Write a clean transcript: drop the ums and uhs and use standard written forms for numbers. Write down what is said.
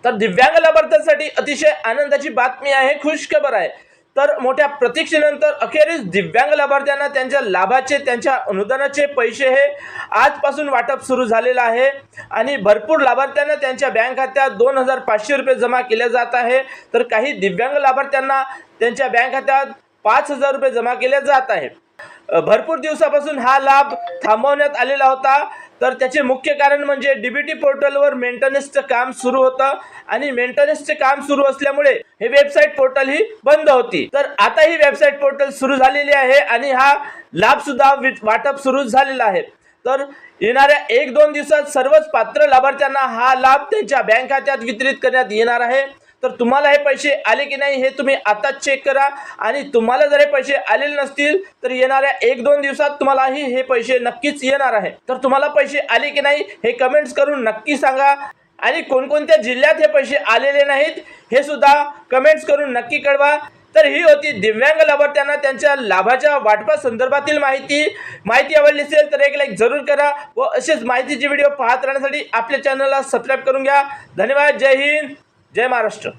तर दिव्यांग लाभार्थ्यांसाठी अतिशय आनंदाची बातमी आहे, खुशखबर आहे। तर मोठ्या प्रतीक्षेनंतर अखेरीस दिव्यांग लाभार्थ्यांना त्यांच्या लाभाचे, त्यांच्या अनुदानाचे पैसे हे आजपासून वाटप सुरू झालेलं आहे आणि भरपूर लाभार्थ्यांना त्यांच्या बँक खात्यात 2500 रुपये जमा केले जात आहे। तर काही दिव्यांग लाभार्थ्यांना त्यांच्या बँक खात्यात 5000 रुपये जमा केले जात आहे। भरपूर दिवसापासून हा लाभ थांबवण्यात आलेला होता। तर त्याचे मुख्य कारण म्हणजे डीबीटी पोर्टलवर मेंटेनन्सचं काम सुरू होतं आणि मेंटेनन्सचे काम सुरू असल्यामुळे हे वेबसाईट पोर्टल ही बंद होती। तर आता ही वेबसाईट पोर्टल सुरू झालेली आहे आणि हा लाभ सुद्धा वाटप सुरू झालेला आहे। तर येणाऱ्या 1-2 दिवसात सर्वच पात्र लाभार्थ्यांना हा लाभ त्यांच्या बँक खात्यात वितरित करण्यात येणार आहे। तर तुम्हाला हे पैसे आले की नाही हे तुम्ही आताच चेक करा आणि तुम्हाला जर हे पैसे आलेले नसतील तर येणाऱ्या 1-2 दिवसात तुम्हालाही हे पैसे नक्कीच येणार आहे। तर तुम्हाला पैसे आले की नाही हे कमेंट्स करून नक्की सांगा आणि कोणकोणत्या जिल्ह्यात हे पैसे आलेले नाहीत हे सुद्धा कमेंट्स करून नक्की कळवा। तर ही होती दिव्यांग लाभार्थ्यांना त्यांच्या लाभाच्या वाटपा संदर्भातील माहिती आवडली असेल तर एक लाईक जरूर करा व असेच माहितीचे व्हिडिओ पाहत राहण्यासाठी आपल्या चॅनलला सबस्क्राइब करून घ्या। धन्यवाद। जय हिंद, जय महाराष्ट्र।